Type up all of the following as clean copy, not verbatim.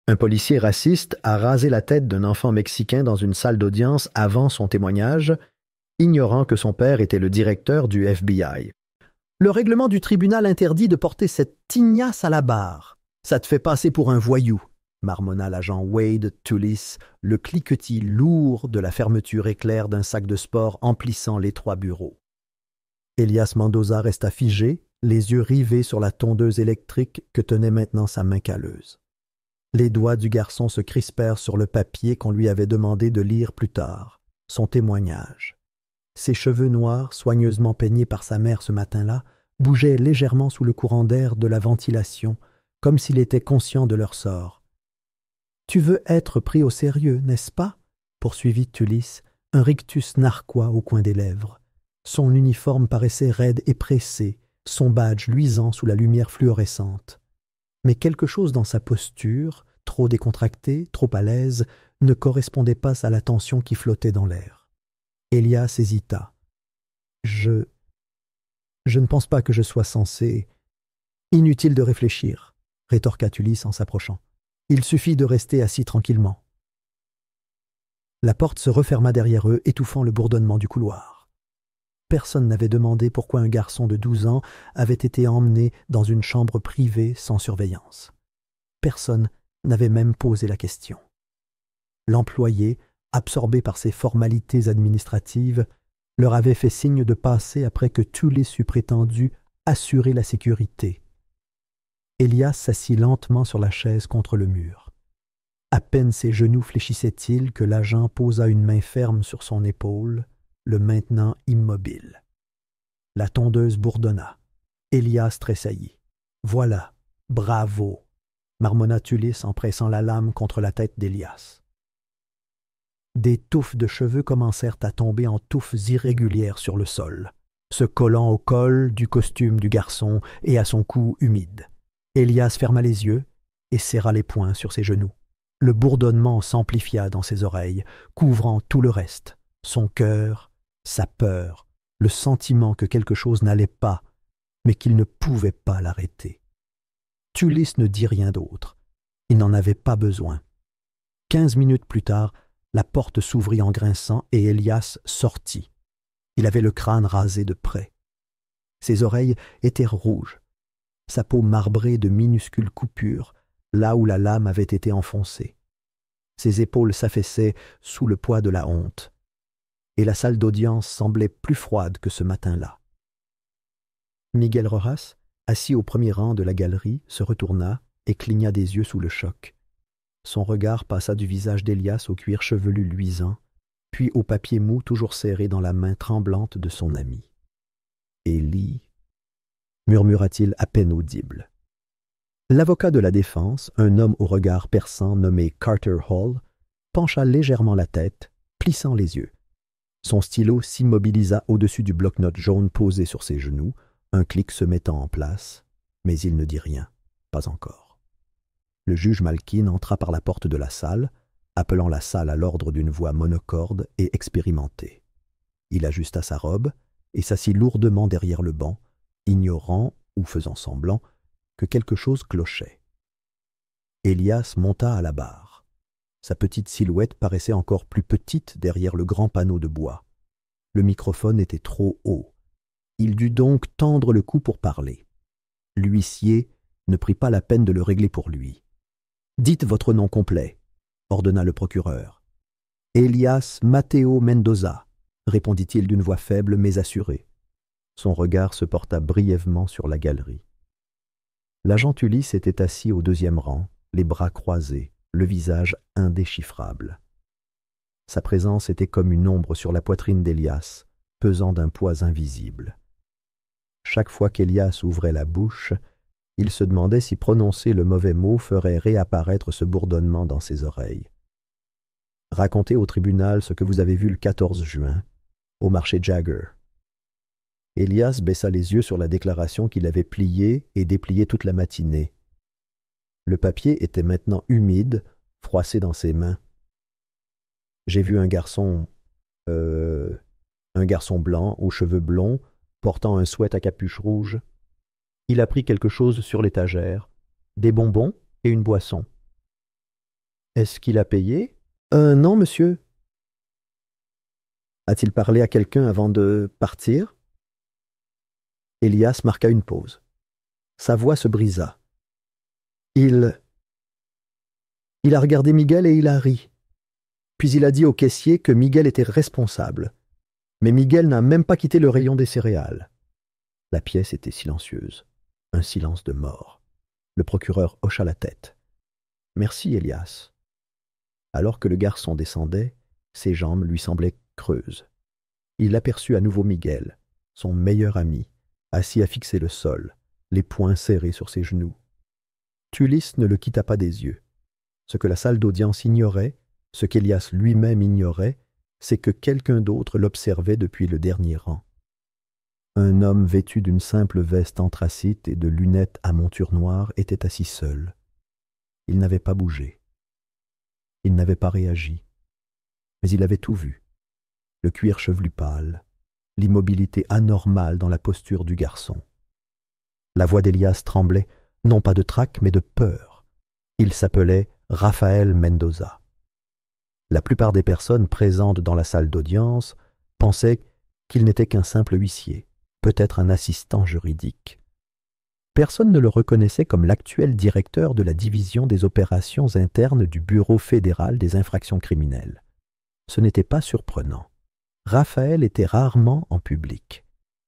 Un policier raciste a rasé la tête d'un enfant mexicain dans une salle d'audience avant son témoignage, ignorant que son père était le directeur du FBI. Le règlement du tribunal interdit de porter cette tignasse à la barre. Ça te fait passer pour un voyou, marmonna l'agent Wade Tullis, le cliquetis lourd de la fermeture éclair d'un sac de sport emplissant l'étroit bureau. Elias Mendoza resta figé, les yeux rivés sur la tondeuse électrique que tenait maintenant sa main calleuse. Les doigts du garçon se crispèrent sur le papier qu'on lui avait demandé de lire plus tard, son témoignage. Ses cheveux noirs, soigneusement peignés par sa mère ce matin-là, bougeaient légèrement sous le courant d'air de la ventilation, comme s'il était conscient de leur sort. « Tu veux être pris au sérieux, n'est-ce pas ?» poursuivit Tullis, un rictus narquois au coin des lèvres. Son uniforme paraissait raide et pressé, son badge luisant sous la lumière fluorescente. Mais quelque chose dans sa posture, trop décontractée, trop à l'aise, ne correspondait pas à la tension qui flottait dans l'air. Elias hésita. « Je ne pense pas que je sois censé... » « Inutile de réfléchir, » rétorqua Tullis en s'approchant. « Il suffit de rester assis tranquillement. » La porte se referma derrière eux, étouffant le bourdonnement du couloir. Personne n'avait demandé pourquoi un garçon de 12 ans avait été emmené dans une chambre privée sans surveillance. Personne n'avait même posé la question. L'employé, absorbé par ses formalités administratives, leur avait fait signe de passer après que Tullis eut prétendu assurer la sécurité. Elias s'assit lentement sur la chaise contre le mur. À peine ses genoux fléchissaient-ils que l'agent posa une main ferme sur son épaule, le maintenant immobile. La tondeuse bourdonna. Elias tressaillit. « Voilà, bravo !» marmonna Tullis en pressant la lame contre la tête d'Elias. Des touffes de cheveux commencèrent à tomber en touffes irrégulières sur le sol, se collant au col du costume du garçon et à son cou humide. Elias ferma les yeux et serra les poings sur ses genoux. Le bourdonnement s'amplifia dans ses oreilles, couvrant tout le reste, son cœur, sa peur, le sentiment que quelque chose n'allait pas, mais qu'il ne pouvait pas l'arrêter. Tullis ne dit rien d'autre. Il n'en avait pas besoin. 15 minutes plus tard, la porte s'ouvrit en grinçant et Elias sortit. Il avait le crâne rasé de près. Ses oreilles étaient rouges, sa peau marbrée de minuscules coupures, là où la lame avait été enfoncée. Ses épaules s'affaissaient sous le poids de la honte. Et la salle d'audience semblait plus froide que ce matin-là. Miguel Rojas, assis au premier rang de la galerie, se retourna et cligna des yeux sous le choc. Son regard passa du visage d'Elias au cuir chevelu luisant, puis au papier mou toujours serré dans la main tremblante de son ami. « Élie » murmura-t-il à peine audible. L'avocat de la défense, un homme au regard perçant nommé Carter Hall, pencha légèrement la tête, plissant les yeux. Son stylo s'immobilisa au-dessus du bloc-notes jaune posé sur ses genoux, un clic se mettant en place, mais il ne dit rien, pas encore. Le juge Malkin entra par la porte de la salle, appelant la salle à l'ordre d'une voix monocorde et expérimentée. Il ajusta sa robe et s'assit lourdement derrière le banc, ignorant, ou faisant semblant, que quelque chose clochait. Elias monta à la barre. Sa petite silhouette paraissait encore plus petite derrière le grand panneau de bois. Le microphone était trop haut. Il dut donc tendre le cou pour parler. L'huissier ne prit pas la peine de le régler pour lui. « Dites votre nom complet », ordonna le procureur. « Elias Mateo Mendoza », répondit-il d'une voix faible mais assurée. Son regard se porta brièvement sur la galerie. L'agent Tullis était assis au deuxième rang, les bras croisés, le visage indéchiffrable. Sa présence était comme une ombre sur la poitrine d'Elias, pesant d'un poids invisible. Chaque fois qu'Elias ouvrait la bouche, il se demandait si prononcer le mauvais mot ferait réapparaître ce bourdonnement dans ses oreilles. « Racontez au tribunal ce que vous avez vu le 14 juin, au marché Jagger. » Elias baissa les yeux sur la déclaration qu'il avait pliée et dépliée toute la matinée. Le papier était maintenant humide, froissé dans ses mains. « J'ai vu un garçon blanc, aux cheveux blonds, portant un sweat à capuche rouge. Il a pris quelque chose sur l'étagère, des bonbons et une boisson. Est-ce qu'il a payé? Non, monsieur. A-t-il parlé à quelqu'un avant de partir? Elias marqua une pause. Sa voix se brisa. Il a regardé Miguel et il a ri. Puis il a dit au caissier que Miguel était responsable. Mais Miguel n'a même pas quitté le rayon des céréales. La pièce était silencieuse. Un silence de mort. Le procureur hocha la tête. Merci, Elias. Alors que le garçon descendait, ses jambes lui semblaient creuses. Il aperçut à nouveau Miguel, son meilleur ami, assis à fixer le sol, les poings serrés sur ses genoux. Tulis ne le quitta pas des yeux. Ce que la salle d'audience ignorait, ce qu'Elias lui-même ignorait, c'est que quelqu'un d'autre l'observait depuis le dernier rang. Un homme vêtu d'une simple veste anthracite et de lunettes à monture noire était assis seul. Il n'avait pas bougé. Il n'avait pas réagi. Mais il avait tout vu. Le cuir chevelu pâle, l'immobilité anormale dans la posture du garçon. La voix d'Elias tremblait, non pas de trac, mais de peur. Il s'appelait Rafael Mendoza. La plupart des personnes présentes dans la salle d'audience pensaient qu'il n'était qu'un simple huissier, peut-être un assistant juridique. Personne ne le reconnaissait comme l'actuel directeur de la division des opérations internes du Bureau fédéral des infractions criminelles. Ce n'était pas surprenant. Raphaël était rarement en public.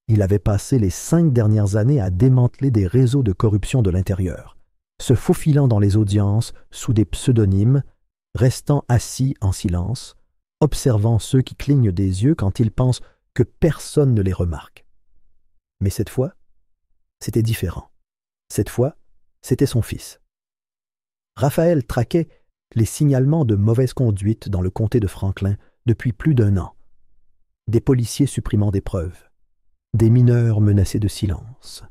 Il avait passé les 5 dernières années à démanteler des réseaux de corruption de l'intérieur, se faufilant dans les audiences sous des pseudonymes, restant assis en silence, observant ceux qui clignent des yeux quand ils pensent que personne ne les remarque. Mais cette fois, c'était différent. Cette fois, c'était son fils. Raphaël traquait les signalements de mauvaise conduite dans le comté de Franklin depuis plus d'1 an. Des policiers supprimant des preuves, des mineurs menacés de silence,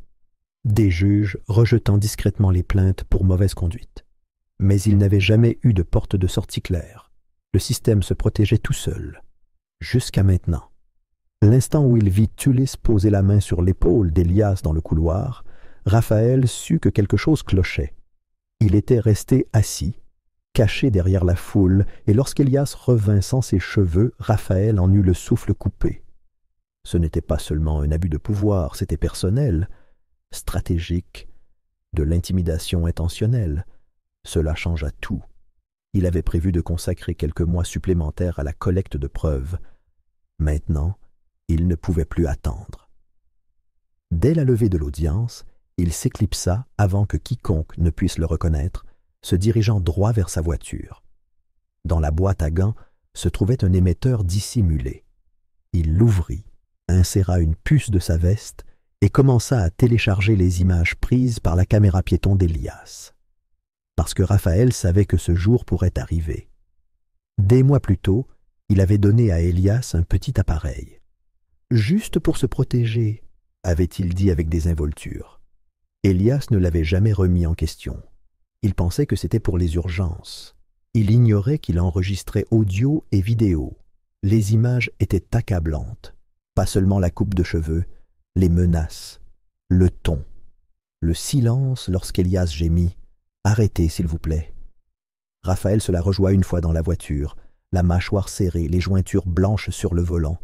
des juges rejetant discrètement les plaintes pour mauvaise conduite. Mais il n'avait jamais eu de porte de sortie claire. Le système se protégeait tout seul, jusqu'à maintenant. L'instant où il vit Tulis poser la main sur l'épaule d'Elias dans le couloir, Raphaël sut que quelque chose clochait. Il était resté assis, caché derrière la foule, et lorsqu'Elias revint sans ses cheveux, Raphaël en eut le souffle coupé. Ce n'était pas seulement un abus de pouvoir, c'était personnel, stratégique, de l'intimidation intentionnelle. Cela changea tout. Il avait prévu de consacrer quelques mois supplémentaires à la collecte de preuves. Maintenant, il ne pouvait plus attendre. Dès la levée de l'audience, il s'éclipsa avant que quiconque ne puisse le reconnaître, se dirigeant droit vers sa voiture. Dans la boîte à gants se trouvait un émetteur dissimulé. Il l'ouvrit, inséra une puce de sa veste et commença à télécharger les images prises par la caméra piéton d'Elias. Parce que Raphaël savait que ce jour pourrait arriver. Des mois plus tôt, il avait donné à Elias un petit appareil. Juste pour se protéger, avait-il dit avec désinvolture. Elias ne l'avait jamais remis en question. Il pensait que c'était pour les urgences. Il ignorait qu'il enregistrait audio et vidéo. Les images étaient accablantes. Pas seulement la coupe de cheveux, les menaces, le ton, le silence lorsqu'Elias gémit. « Arrêtez, s'il vous plaît. » Raphaël se la rejoint une fois dans la voiture, la mâchoire serrée, les jointures blanches sur le volant.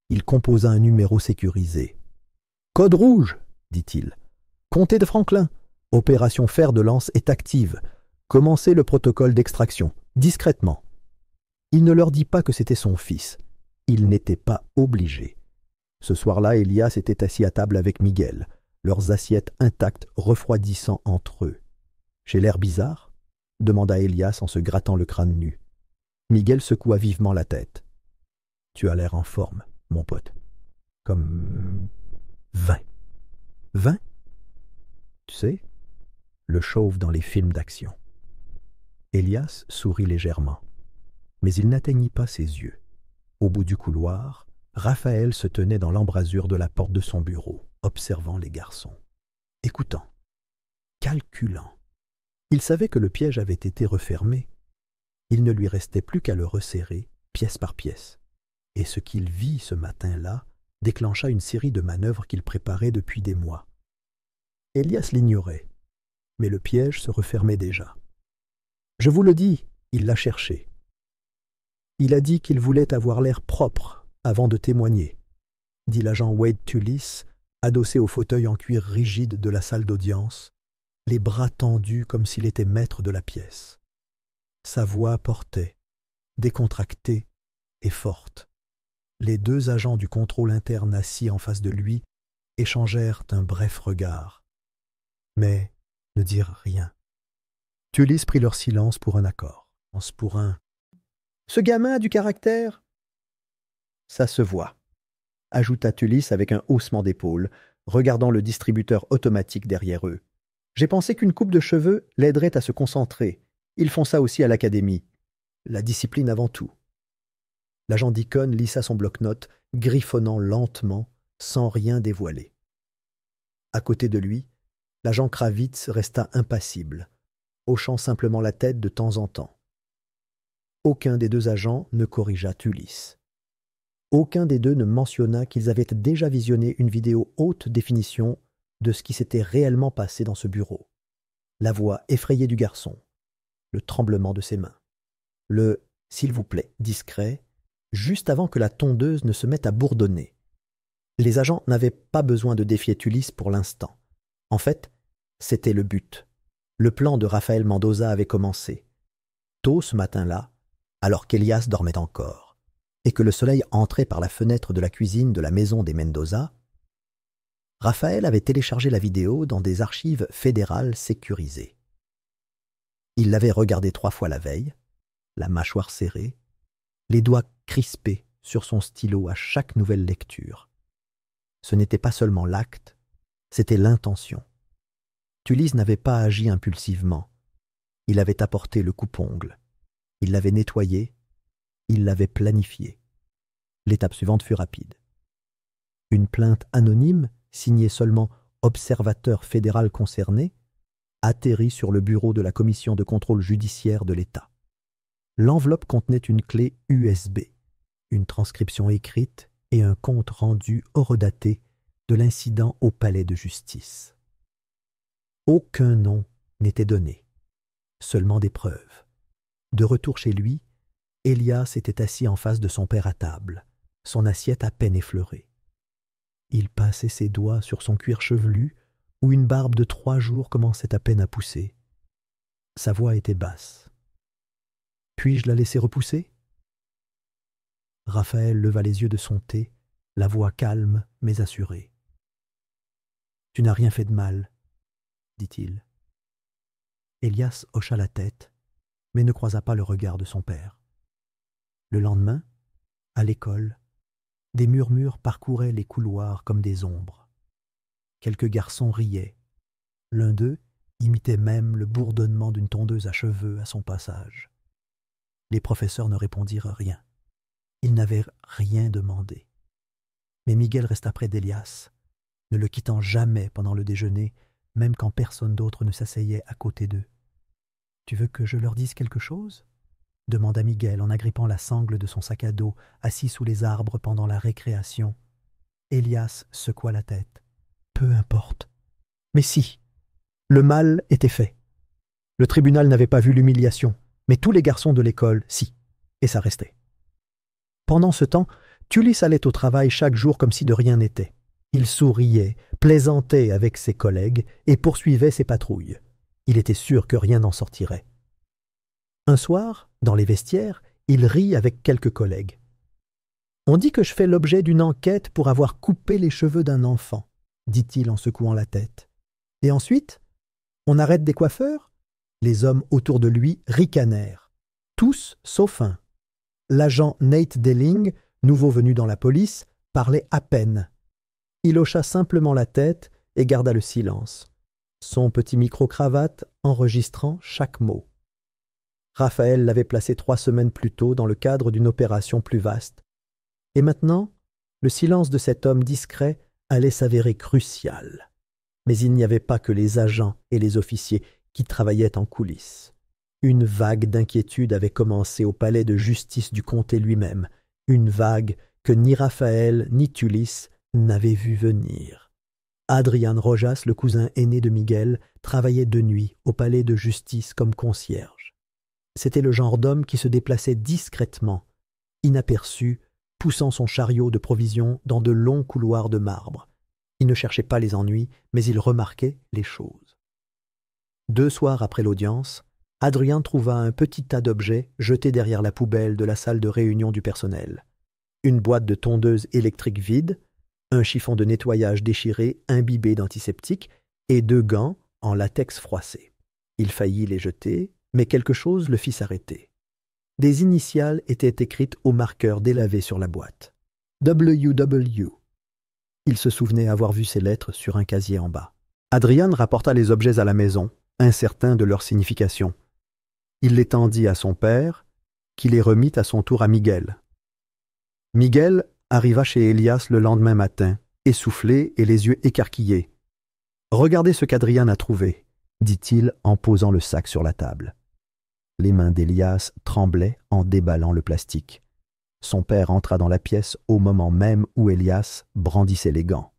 Il composa un numéro sécurisé. « Code rouge, dit-il. Comté de Franklin. Opération fer de lance est active. Commencez le protocole d'extraction, discrètement. » Il ne leur dit pas que c'était son fils. Il n'était pas obligé. Ce soir-là, Elias était assis à table avec Miguel, leurs assiettes intactes refroidissant entre eux. « J'ai l'air bizarre ?» demanda Elias en se grattant le crâne nu. Miguel secoua vivement la tête. « Tu as l'air en forme, mon pote. Comme 20. 20 ? Tu sais, le chauve dans les films d'action. » Elias sourit légèrement, mais il n'atteignit pas ses yeux. Au bout du couloir, Raphaël se tenait dans l'embrasure de la porte de son bureau, observant les garçons, écoutant, calculant. Il savait que le piège avait été refermé. Il ne lui restait plus qu'à le resserrer, pièce par pièce. Et ce qu'il vit ce matin-là déclencha une série de manœuvres qu'il préparait depuis des mois. Elias l'ignorait, mais le piège se refermait déjà. « Je vous le dis, Il l'a cherché. Il a dit qu'il voulait avoir l'air propre avant de témoigner, dit l'agent Wade Tullis, adossé au fauteuil en cuir rigide de la salle d'audience, les bras tendus comme s'il était maître de la pièce. Sa voix portait, décontractée et forte. Les deux agents du contrôle interne assis en face de lui échangèrent un bref regard, mais ne dirent rien. Tullis prit leur silence pour un accord, pour un « Ce gamin a du caractère !»« Ça se voit », ajouta Tullis avec un haussement d'épaules, regardant le distributeur automatique derrière eux. « J'ai pensé qu'une coupe de cheveux l'aiderait à se concentrer. Ils font ça aussi à l'académie. La discipline avant tout. » L'agent Deacon lissa son bloc-notes, griffonnant lentement, sans rien dévoiler. À côté de lui, l'agent Kravitz resta impassible, hochant simplement la tête de temps en temps. Aucun des deux agents ne corrigea Tullis. Aucun des deux ne mentionna qu'ils avaient déjà visionné une vidéo haute définition de ce qui s'était réellement passé dans ce bureau. La voix effrayée du garçon, le tremblement de ses mains, le « s'il vous plaît » discret, juste avant que la tondeuse ne se mette à bourdonner. Les agents n'avaient pas besoin de défier Tullis pour l'instant. En fait, c'était le but. Le plan de Rafael Mendoza avait commencé. Tôt ce matin-là, alors qu'Elias dormait encore, et que le soleil entrait par la fenêtre de la cuisine de la maison des Mendoza, Rafael avait téléchargé la vidéo dans des archives fédérales sécurisées. Il l'avait regardée 3 fois la veille, la mâchoire serrée, les doigts crispés sur son stylo à chaque nouvelle lecture. Ce n'était pas seulement l'acte, c'était l'intention. Tullis n'avait pas agi impulsivement. Il avait apporté le coupe-ongle. Il l'avait nettoyé. Il l'avait planifié. L'étape suivante fut rapide. Une plainte anonyme, signée seulement « Observateur fédéral concerné », atterrit sur le bureau de la Commission de contrôle judiciaire de l'État. L'enveloppe contenait une clé USB, une transcription écrite et un compte rendu horodaté de l'incident au palais de justice. Aucun nom n'était donné, seulement des preuves. De retour chez lui, Elias était assis en face de son père à table, son assiette à peine effleurée. Il passait ses doigts sur son cuir chevelu, où une barbe de 3 jours commençait à peine à pousser. Sa voix était basse. « Puis-je la laisser repousser ?» Raphaël leva les yeux de son thé, la voix calme mais assurée. « Tu n'as rien fait de mal, » dit-il. Elias hocha la tête, mais ne croisa pas le regard de son père. Le lendemain, à l'école, des murmures parcouraient les couloirs comme des ombres. Quelques garçons riaient. L'un d'eux imitait même le bourdonnement d'une tondeuse à cheveux à son passage. Les professeurs ne répondirent rien. Ils n'avaient rien demandé. Mais Miguel resta près d'Elias, ne le quittant jamais pendant le déjeuner, même quand personne d'autre ne s'asseyait à côté d'eux. « Tu veux que je leur dise quelque chose ?» demanda Miguel en agrippant la sangle de son sac à dos, assis sous les arbres pendant la récréation. Elias secoua la tête. « Peu importe. » « Mais si, le mal était fait. Le tribunal n'avait pas vu l'humiliation, mais tous les garçons de l'école, si, et ça restait. » Pendant ce temps, Tullis allait au travail chaque jour comme si de rien n'était. Il souriait, plaisantait avec ses collègues et poursuivait ses patrouilles. Il était sûr que rien n'en sortirait. Un soir, dans les vestiaires, il rit avec quelques collègues. « On dit que je fais l'objet d'une enquête pour avoir coupé les cheveux d'un enfant, » dit-il en secouant la tête. « Et ensuite, on arrête des coiffeurs ?» Les hommes autour de lui ricanèrent. Tous sauf un. L'agent Nate Delling, nouveau venu dans la police, parlait à peine. Il hocha simplement la tête et garda le silence, son petit micro-cravate enregistrant chaque mot. Raphaël l'avait placé 3 semaines plus tôt dans le cadre d'une opération plus vaste. Et maintenant, le silence de cet homme discret allait s'avérer crucial. Mais il n'y avait pas que les agents et les officiers qui travaillaient en coulisses. Une vague d'inquiétude avait commencé au palais de justice du comté lui-même, une vague que ni Raphaël ni Tullis n'avaient vu venir. Adrian Rojas, le cousin aîné de Miguel, travaillait de nuit au palais de justice comme concierge. C'était le genre d'homme qui se déplaçait discrètement, inaperçu, poussant son chariot de provisions dans de longs couloirs de marbre. Il ne cherchait pas les ennuis, mais il remarquait les choses. 2 soirs après l'audience, Adrien trouva un petit tas d'objets jetés derrière la poubelle de la salle de réunion du personnel. Une boîte de tondeuse électrique vide, un chiffon de nettoyage déchiré imbibé d'antiseptique et 2 gants en latex froissé. Il faillit les jeter, mais quelque chose le fit s'arrêter. Des initiales étaient écrites au marqueur délavé sur la boîte. WW. Il se souvenait avoir vu ces lettres sur un casier en bas. Adrian rapporta les objets à la maison, incertain de leur signification. Il les tendit à son père, qui les remit à son tour à Miguel. Miguel arriva chez Elias le lendemain matin, essoufflé et les yeux écarquillés. « Regardez ce qu'Adrian a trouvé », dit-il en posant le sac sur la table. Les mains d'Elias tremblaient en déballant le plastique. Son père entra dans la pièce au moment même où Elias brandissait les gants.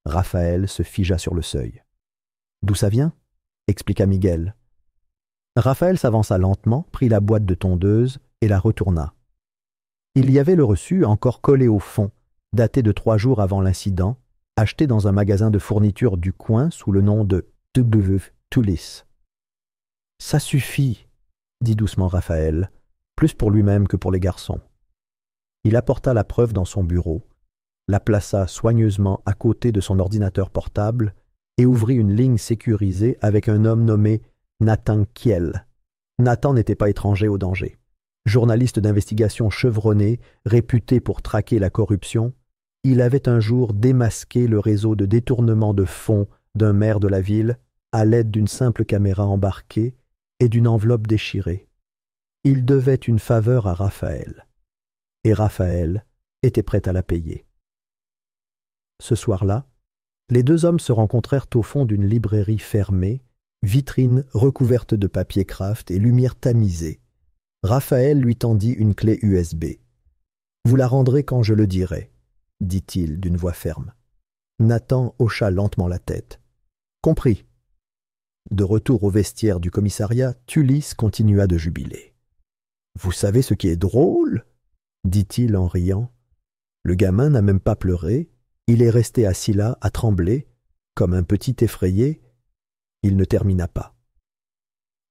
Raphaël se figea sur le seuil. « D'où ça vient ?» expliqua Miguel. Raphaël s'avança lentement, prit la boîte de tondeuse et la retourna. Il y avait le reçu encore collé au fond, daté de 3 jours avant l'incident, acheté dans un magasin de fournitures du coin sous le nom de Tullis. « Ça suffit !» dit doucement Raphaël, plus pour lui-même que pour les garçons. Il apporta la preuve dans son bureau, la plaça soigneusement à côté de son ordinateur portable et ouvrit une ligne sécurisée avec un homme nommé Nathan Kiel. Nathan n'était pas étranger au danger. Journaliste d'investigation chevronné, réputé pour traquer la corruption, il avait un jour démasqué le réseau de détournement de fonds d'un maire de la ville à l'aide d'une simple caméra embarquée et d'une enveloppe déchirée. Il devait une faveur à Raphaël, et Raphaël était prêt à la payer. Ce soir-là, les 2 hommes se rencontrèrent au fond d'une librairie fermée, vitrine recouverte de papier craft et lumière tamisée. Raphaël lui tendit une clé USB. « Vous la rendrez quand je le dirai », dit-il d'une voix ferme. Nathan hocha lentement la tête. « Compris. » De retour au vestiaire du commissariat, Tullis continua de jubiler. « Vous savez ce qui est drôle ?» dit-il en riant. Le gamin n'a même pas pleuré, il est resté assis là à trembler, comme un petit effrayé. Il ne termina pas.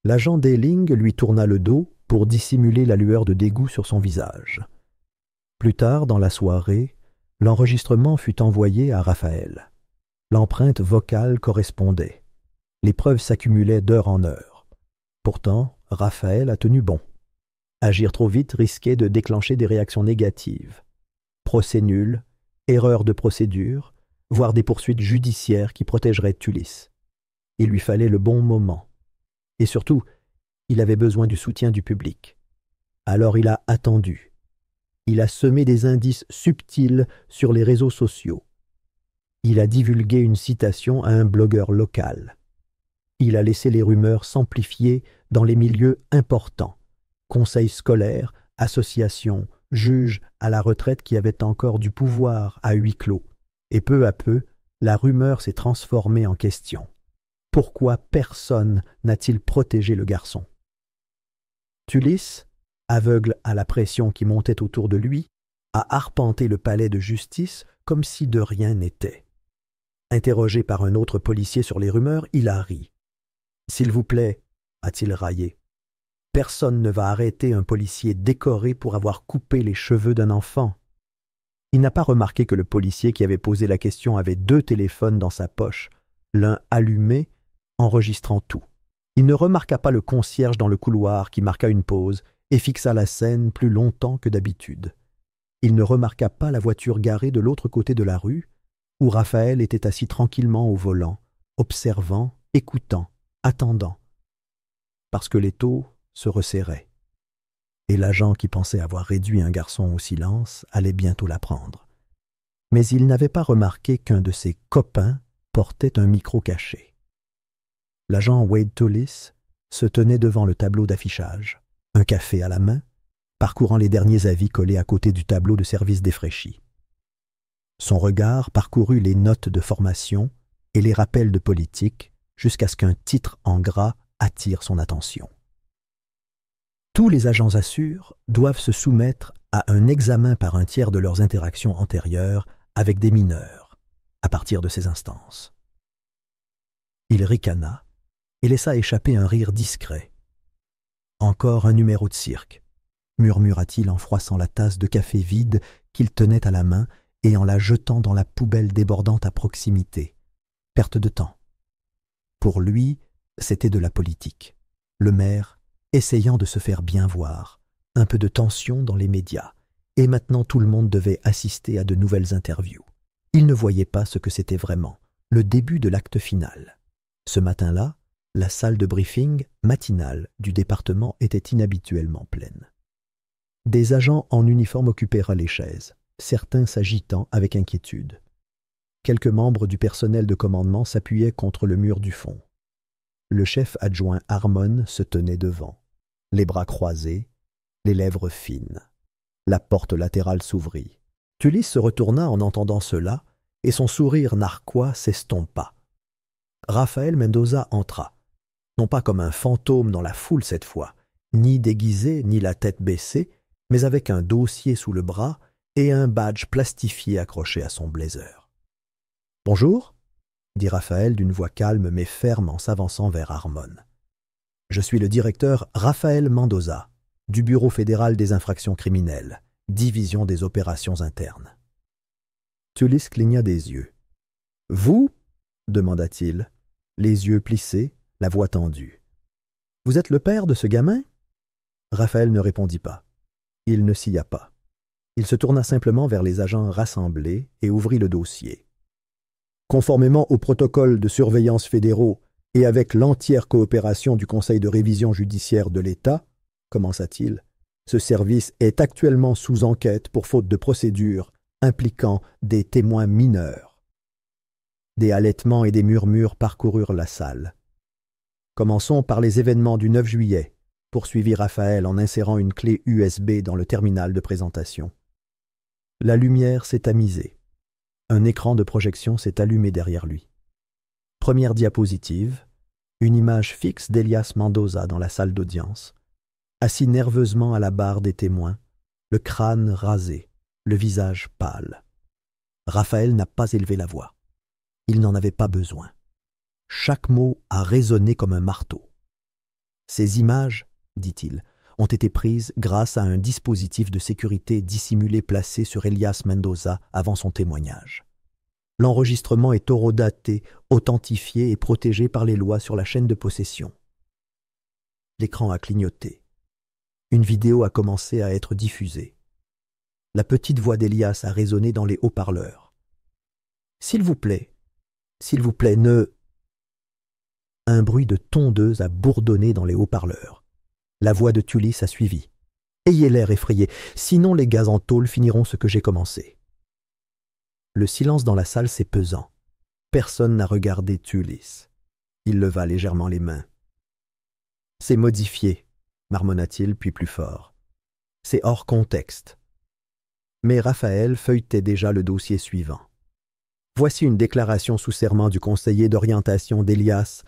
L'agent Dayling lui tourna le dos pour dissimuler la lueur de dégoût sur son visage. Plus tard, dans la soirée, l'enregistrement fut envoyé à Raphaël. L'empreinte vocale correspondait. Les preuves s'accumulaient d'heure en heure. Pourtant, Raphaël a tenu bon. Agir trop vite risquait de déclencher des réactions négatives. Procès nul, erreur de procédure, voire des poursuites judiciaires qui protégeraient Tullis. Il lui fallait le bon moment. Et surtout, il avait besoin du soutien du public. Alors il a attendu. Il a semé des indices subtils sur les réseaux sociaux. Il a divulgué une citation à un blogueur local. Il a laissé les rumeurs s'amplifier dans les milieux importants. Conseils scolaires, associations, juges à la retraite qui avaient encore du pouvoir à huis clos. Et peu à peu, la rumeur s'est transformée en question. Pourquoi personne n'a-t-il protégé le garçon? Tullis, aveugle à la pression qui montait autour de lui, a arpenté le palais de justice comme si de rien n'était. Interrogé par un autre policier sur les rumeurs, il a ri. « S'il vous plaît », a-t-il raillé, « personne ne va arrêter un policier décoré pour avoir coupé les cheveux d'un enfant. » Il n'a pas remarqué que le policier qui avait posé la question avait 2 téléphones dans sa poche, l'un allumé, enregistrant tout. Il ne remarqua pas le concierge dans le couloir qui marqua une pause et fixa la scène plus longtemps que d'habitude. Il ne remarqua pas la voiture garée de l'autre côté de la rue, où Raphaël était assis tranquillement au volant, observant, écoutant, attendant. Parce que l'étau se resserrait. Et l'agent qui pensait avoir réduit un garçon au silence allait bientôt l'apprendre. Mais il n'avait pas remarqué qu'un de ses copains portait un micro caché. L'agent Wade Tullis se tenait devant le tableau d'affichage, un café à la main, parcourant les derniers avis collés à côté du tableau de service défraîchi. Son regard parcourut les notes de formation et les rappels de politique jusqu'à ce qu'un titre en gras attire son attention. Tous les agents assurent doivent se soumettre à un examen par un tiers de leurs interactions antérieures avec des mineurs, à partir de ces instances. Il ricana et laissa échapper un rire discret. « Encore un numéro de cirque », murmura-t-il en froissant la tasse de café vide qu'il tenait à la main et en la jetant dans la poubelle débordante à proximité. Perte de temps. Pour lui, c'était de la politique. Le maire, essayant de se faire bien voir, un peu de tension dans les médias, et maintenant tout le monde devait assister à de nouvelles interviews. Il ne voyait pas ce que c'était vraiment, le début de l'acte final. Ce matin-là, la salle de briefing matinale du département était inhabituellement pleine. Des agents en uniforme occupaient les chaises, certains s'agitant avec inquiétude. Quelques membres du personnel de commandement s'appuyaient contre le mur du fond. Le chef adjoint Harmon se tenait devant, les bras croisés, les lèvres fines. La porte latérale s'ouvrit. Tullis se retourna en entendant cela, et son sourire narquois s'estompa. Rafael Mendoza entra, non pas comme un fantôme dans la foule cette fois, ni déguisé, ni la tête baissée, mais avec un dossier sous le bras et un badge plastifié accroché à son blazer. « Bonjour » dit Raphaël d'une voix calme mais ferme en s'avançant vers Harmon. « Je suis le directeur Rafael Mendoza, du Bureau fédéral des infractions criminelles, division des opérations internes. » Tullis cligna des yeux. « Vous » demanda-t-il, les yeux plissés, la voix tendue. « Vous êtes le père de ce gamin » Raphaël ne répondit pas. Il ne sia pas. Il se tourna simplement vers les agents rassemblés et ouvrit le dossier. Conformément aux protocoles de surveillance fédéraux et avec l'entière coopération du Conseil de révision judiciaire de l'État, commença-t-il, ce service est actuellement sous enquête pour faute de procédure impliquant des témoins mineurs. Des halètements et des murmures parcoururent la salle. Commençons par les événements du 9 juillet, poursuivit Raphaël en insérant une clé USB dans le terminal de présentation. La lumière s'est tamisée. Un écran de projection s'est allumé derrière lui. Première diapositive, une image fixe d'Elias Mendoza dans la salle d'audience, assis nerveusement à la barre des témoins, le crâne rasé, le visage pâle. Raphaël n'a pas élevé la voix. Il n'en avait pas besoin. Chaque mot a résonné comme un marteau. Ces images, dit-il, ont été prises grâce à un dispositif de sécurité dissimulé placé sur Elias Mendoza avant son témoignage. L'enregistrement est horodaté, authentifié et protégé par les lois sur la chaîne de possession. L'écran a clignoté. Une vidéo a commencé à être diffusée. La petite voix d'Elias a résonné dans les haut-parleurs. « S'il vous plaît, ne... » Un bruit de tondeuse a bourdonné dans les haut-parleurs. La voix de Tullis a suivi. « Ayez l'air effrayé, sinon les gaz en tôle finiront ce que j'ai commencé. » Le silence dans la salle s'est pesant. Personne n'a regardé Tullis. Il leva légèrement les mains. « C'est modifié, » marmonna-t-il, puis plus fort. « C'est hors contexte. » Mais Raphaël feuilletait déjà le dossier suivant. Voici une déclaration sous serment du conseiller d'orientation d'Elias,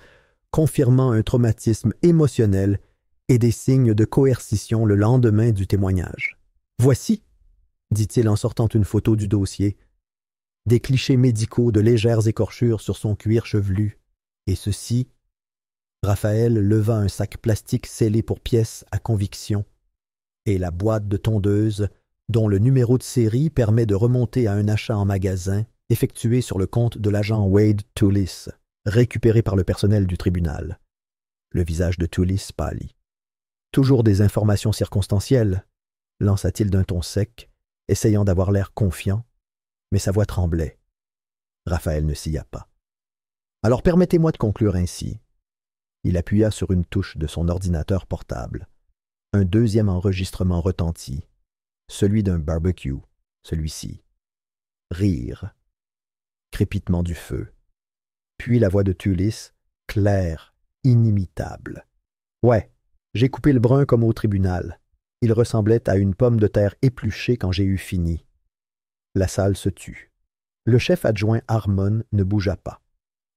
confirmant un traumatisme émotionnel et des signes de coercition le lendemain du témoignage. Voici, dit-il en sortant une photo du dossier, des clichés médicaux de légères écorchures sur son cuir chevelu, et ceci, Raphaël leva un sac plastique scellé pour pièces à conviction, et la boîte de tondeuse dont le numéro de série permet de remonter à un achat en magasin effectué sur le compte de l'agent Wade Tullis, récupéré par le personnel du tribunal. Le visage de Tullis pâlit. « Toujours des informations circonstancielles » lança-t-il d'un ton sec, essayant d'avoir l'air confiant, mais sa voix tremblait. Raphaël ne sia pas. « Alors permettez-moi de conclure ainsi. » Il appuya sur une touche de son ordinateur portable. Un deuxième enregistrement retentit, celui d'un barbecue, celui-ci. Rire. Crépitement du feu. Puis la voix de Tullis, claire, inimitable. « Ouais, j'ai coupé le brun comme au tribunal. Il ressemblait à une pomme de terre épluchée quand j'ai eu fini. » La salle se tut. Le chef adjoint Harmon ne bougea pas.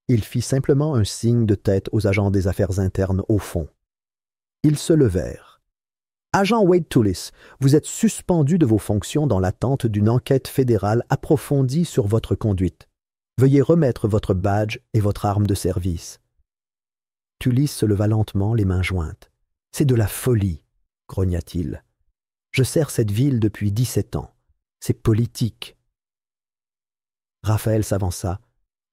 Il fit simplement un signe de tête aux agents des affaires internes au fond. Ils se levèrent. Agent Wade Tullis, vous êtes suspendu de vos fonctions dans l'attente d'une enquête fédérale approfondie sur votre conduite. Veuillez remettre votre badge et votre arme de service. » Tullis se leva lentement, les mains jointes. « C'est de la folie, » grogna-t-il. « Je sers cette ville depuis 17 ans. C'est politique. » Raphaël s'avança,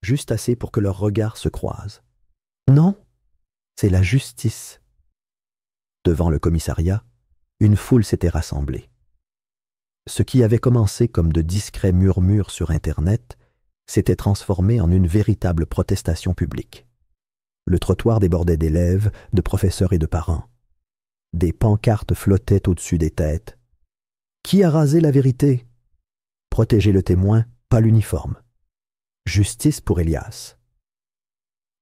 juste assez pour que leurs regards se croisent. « Non, c'est la justice. » Devant le commissariat, une foule s'était rassemblée. Ce qui avait commencé comme de discrets murmures sur Internet s'était transformé en une véritable protestation publique. Le trottoir débordait d'élèves, de professeurs et de parents. Des pancartes flottaient au-dessus des têtes. « Qui a rasé la vérité ? Protégez le témoin, pas l'uniforme. Justice pour Elias. »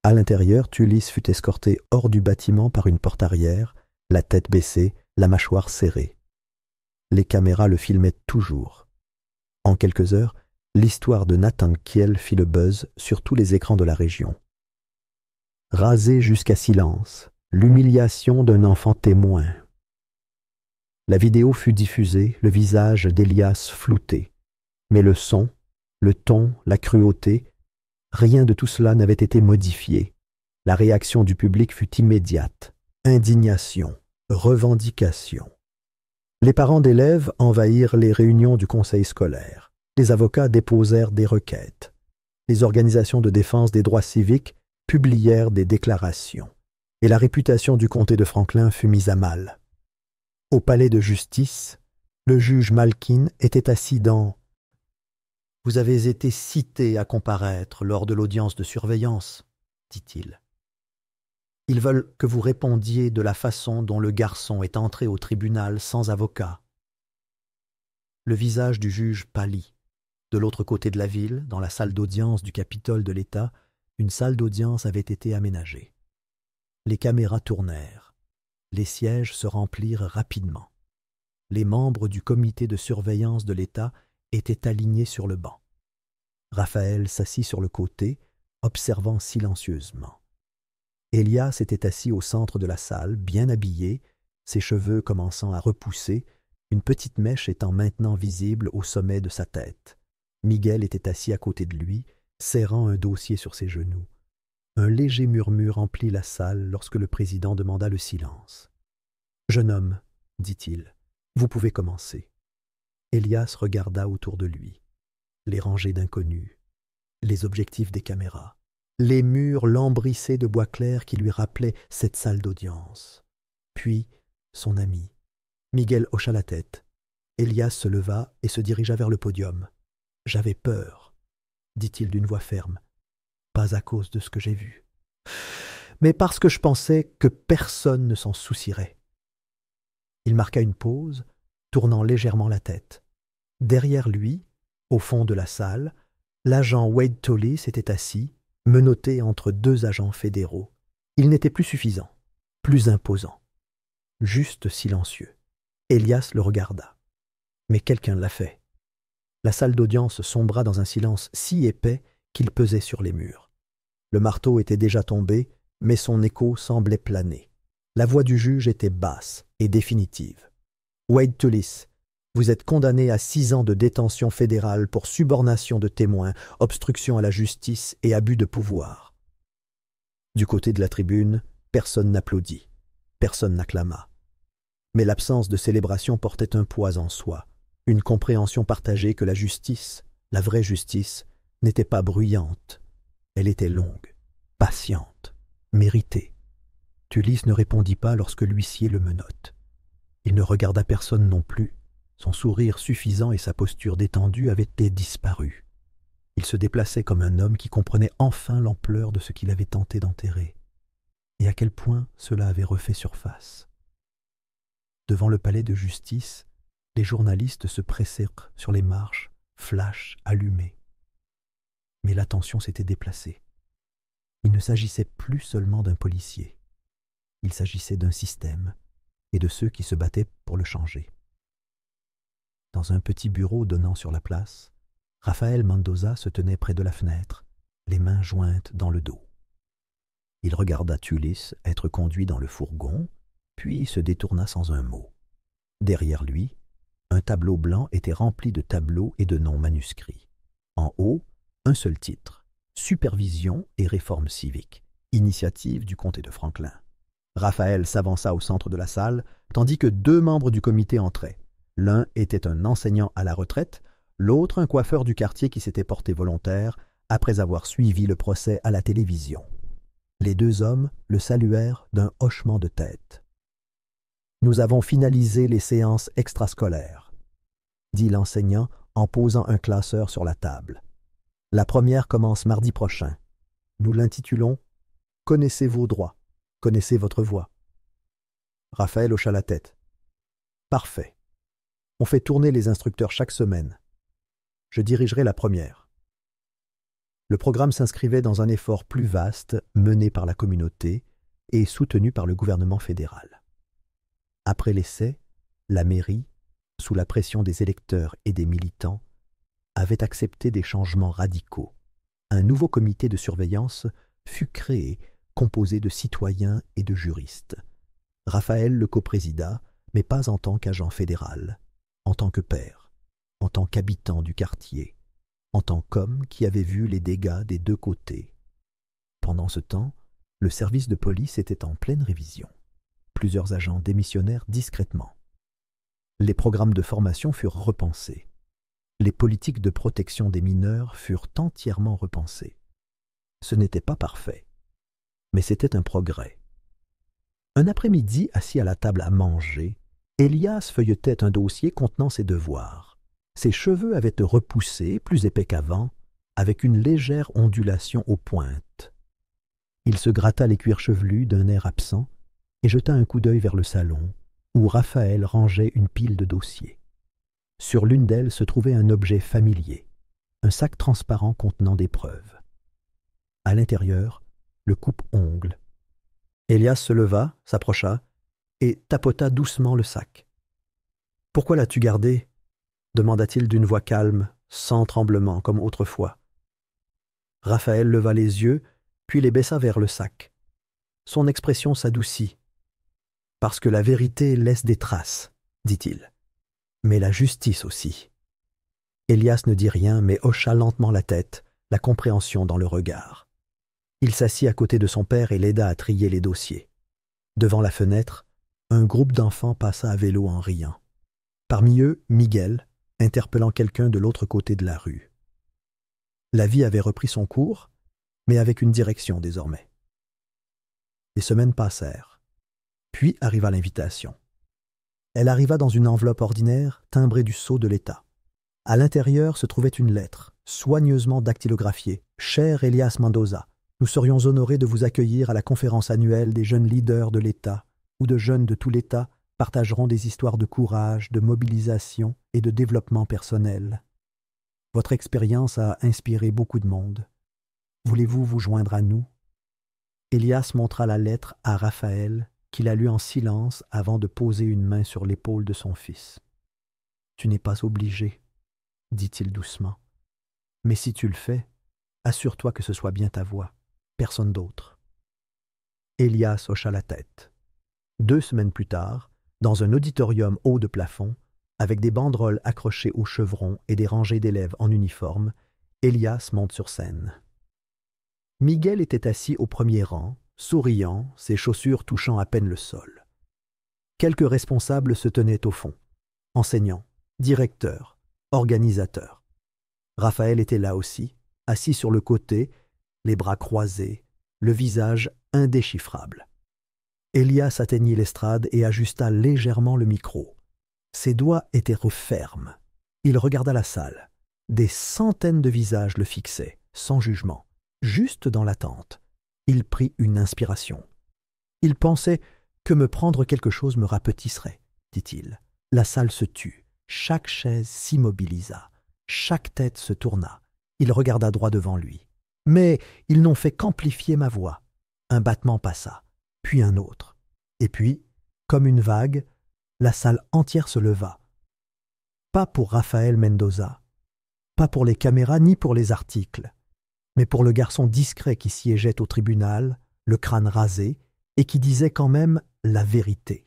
À l'intérieur, Tullis fut escorté hors du bâtiment par une porte arrière, la tête baissée, la mâchoire serrée. Les caméras le filmaient toujours. En quelques heures, l'histoire de Nathan Kiel fit le buzz sur tous les écrans de la région. Rasé jusqu'à silence, l'humiliation d'un enfant témoin. La vidéo fut diffusée, le visage d'Elias flouté. Mais le son, le ton, la cruauté, rien de tout cela n'avait été modifié. La réaction du public fut immédiate. Indignation, revendication. Les parents d'élèves envahirent les réunions du conseil scolaire. Les avocats déposèrent des requêtes. Les organisations de défense des droits civiques publièrent des déclarations. Et la réputation du comté de Franklin fut mise à mal. Au palais de justice, le juge Malkin était assis dans « Vous avez été cité à comparaître lors de l'audience de surveillance, » dit-il. « Ils veulent que vous répondiez de la façon dont le garçon est entré au tribunal sans avocat. » Le visage du juge pâlit. De l'autre côté de la ville, dans la salle d'audience du Capitole de l'État, une salle d'audience avait été aménagée. Les caméras tournèrent. Les sièges se remplirent rapidement. Les membres du comité de surveillance de l'État étaient alignés sur le banc. Raphaël s'assit sur le côté, observant silencieusement. Elias était assis au centre de la salle, bien habillé, ses cheveux commençant à repousser, une petite mèche étant maintenant visible au sommet de sa tête. Miguel était assis à côté de lui, serrant un dossier sur ses genoux. Un léger murmure emplit la salle lorsque le président demanda le silence. « Jeune homme, dit-il, vous pouvez commencer. » Elias regarda autour de lui. Les rangées d'inconnus, les objectifs des caméras, les murs lambrissés de bois clair qui lui rappelaient cette salle d'audience. Puis, son ami. Miguel hocha la tête. Elias se leva et se dirigea vers le podium. « J'avais peur, » dit-il d'une voix ferme. « Pas à cause de ce que j'ai vu, mais parce que je pensais que personne ne s'en soucierait. » Il marqua une pause, tournant légèrement la tête. Derrière lui, au fond de la salle, l'agent Wade Tullis était assis, menotté entre deux agents fédéraux. Il n'était plus suffisant, plus imposant, juste silencieux. Elias le regarda. Mais quelqu'un l'a fait. La salle d'audience sombra dans un silence si épais qu'il pesait sur les murs. Le marteau était déjà tombé, mais son écho semblait planer. La voix du juge était basse et définitive. « Wade Tullis, vous êtes condamné à 6 ans de détention fédérale pour subornation de témoins, obstruction à la justice et abus de pouvoir. » Du côté de la tribune, personne n'applaudit, personne n'acclama. Mais l'absence de célébration portait un poids en soi, une compréhension partagée que la justice, la vraie justice, n'était pas bruyante. Elle était longue, patiente, méritée. Tullis ne répondit pas lorsque l'huissier le menotte. Il ne regarda personne non plus. Son sourire suffisant et sa posture détendue avaient disparu. Il se déplaçait comme un homme qui comprenait enfin l'ampleur de ce qu'il avait tenté d'enterrer, et à quel point cela avait refait surface. Devant le palais de justice, les journalistes se pressèrent sur les marches, flash allumés. Mais l'attention s'était déplacée. Il ne s'agissait plus seulement d'un policier. Il s'agissait d'un système et de ceux qui se battaient pour le changer. Dans un petit bureau donnant sur la place, Rafael Mendoza se tenait près de la fenêtre, les mains jointes dans le dos. Il regarda Tullis être conduit dans le fourgon, puis se détourna sans un mot. Derrière lui, un tableau blanc était rempli de tableaux et de noms manuscrits. En haut, un seul titre, Supervision et réforme civique, initiative du comté de Franklin. Raphaël s'avança au centre de la salle, tandis que 2 membres du comité entraient. L'un était un enseignant à la retraite, l'autre un coiffeur du quartier qui s'était porté volontaire après avoir suivi le procès à la télévision. Les 2 hommes le saluèrent d'un hochement de tête. « Nous avons finalisé les séances extrascolaires », dit l'enseignant en posant un classeur sur la table. « La première commence mardi prochain. Nous l'intitulons « Connaissez vos droits, connaissez votre voix ». Raphaël hocha la tête. « Parfait. On fait tourner les instructeurs chaque semaine. Je dirigerai la première. » Le programme s'inscrivait dans un effort plus vaste mené par la communauté et soutenu par le gouvernement fédéral. Après l'essai, la mairie, sous la pression des électeurs et des militants, avait accepté des changements radicaux. Un nouveau comité de surveillance fut créé, composé de citoyens et de juristes. Raphaël le coprésidait, mais pas en tant qu'agent fédéral, en tant que père, en tant qu'habitant du quartier, en tant qu'homme qui avait vu les dégâts des 2 côtés. Pendant ce temps, le service de police était en pleine révision. Plusieurs agents démissionnèrent discrètement. Les programmes de formation furent repensés. Les politiques de protection des mineurs furent entièrement repensées. Ce n'était pas parfait, mais c'était un progrès. Un après-midi, assis à la table à manger, Elias feuilletait un dossier contenant ses devoirs. Ses cheveux avaient été repoussés, plus épais qu'avant, avec une légère ondulation aux pointes. Il se gratta les cuirs chevelus d'un air absent et jeta un coup d'œil vers le salon, où Raphaël rangeait une pile de dossiers. Sur l'une d'elles se trouvait un objet familier, un sac transparent contenant des preuves. À l'intérieur, le coupe-ongle. Elias se leva, s'approcha et tapota doucement le sac. « Pourquoi l'as-tu gardé » demanda-t-il d'une voix calme, sans tremblement, comme autrefois. Raphaël leva les yeux, puis les baissa vers le sac. Son expression s'adoucit. « Parce que la vérité laisse des traces, » dit-il. « Mais la justice aussi. » Elias ne dit rien, mais hocha lentement la tête, la compréhension dans le regard. Il s'assit à côté de son père et l'aida à trier les dossiers. Devant la fenêtre, un groupe d'enfants passa à vélo en riant. Parmi eux, Miguel, interpellant quelqu'un de l'autre côté de la rue. La vie avait repris son cours, mais avec une direction désormais. Les semaines passèrent. Puis arriva l'invitation. Elle arriva dans une enveloppe ordinaire, timbrée du sceau de l'État. À l'intérieur se trouvait une lettre, soigneusement dactylographiée. « Cher Elias Mendoza, nous serions honorés de vous accueillir à la conférence annuelle des jeunes leaders de l'État, où de jeunes de tout l'État partageront des histoires de courage, de mobilisation et de développement personnel. Votre expérience a inspiré beaucoup de monde. Voulez-vous vous joindre à nous ?» Elias montra la lettre à Raphaël, qui la lut en silence avant de poser une main sur l'épaule de son fils. « Tu n'es pas obligé, » dit-il doucement. « Mais si tu le fais, assure-toi que ce soit bien ta voix, personne d'autre. » Elias hocha la tête. 2 semaines plus tard, dans un auditorium haut de plafond, avec des banderoles accrochées aux chevrons et des rangées d'élèves en uniforme, Elias monte sur scène. Miguel était assis au premier rang, souriant, ses chaussures touchant à peine le sol. Quelques responsables se tenaient au fond, enseignants, directeurs, organisateurs. Raphaël était là aussi, assis sur le côté, les bras croisés, le visage indéchiffrable. Elias atteignit l'estrade et ajusta légèrement le micro. Ses doigts étaient fermes. Il regarda la salle. Des centaines de visages le fixaient, sans jugement, juste dans l'attente. Il prit une inspiration. Il pensait que me prendre quelque chose me rapetisserait, dit-il. La salle se tut. Chaque chaise s'immobilisa. Chaque tête se tourna. Il regarda droit devant lui. Mais ils n'ont fait qu'amplifier ma voix. Un battement passa, puis un autre. Et puis, comme une vague, la salle entière se leva. Pas pour Raphaël Mendoza, pas pour les caméras ni pour les articles, mais pour le garçon discret qui siégeait au tribunal, le crâne rasé, et qui disait quand même la vérité.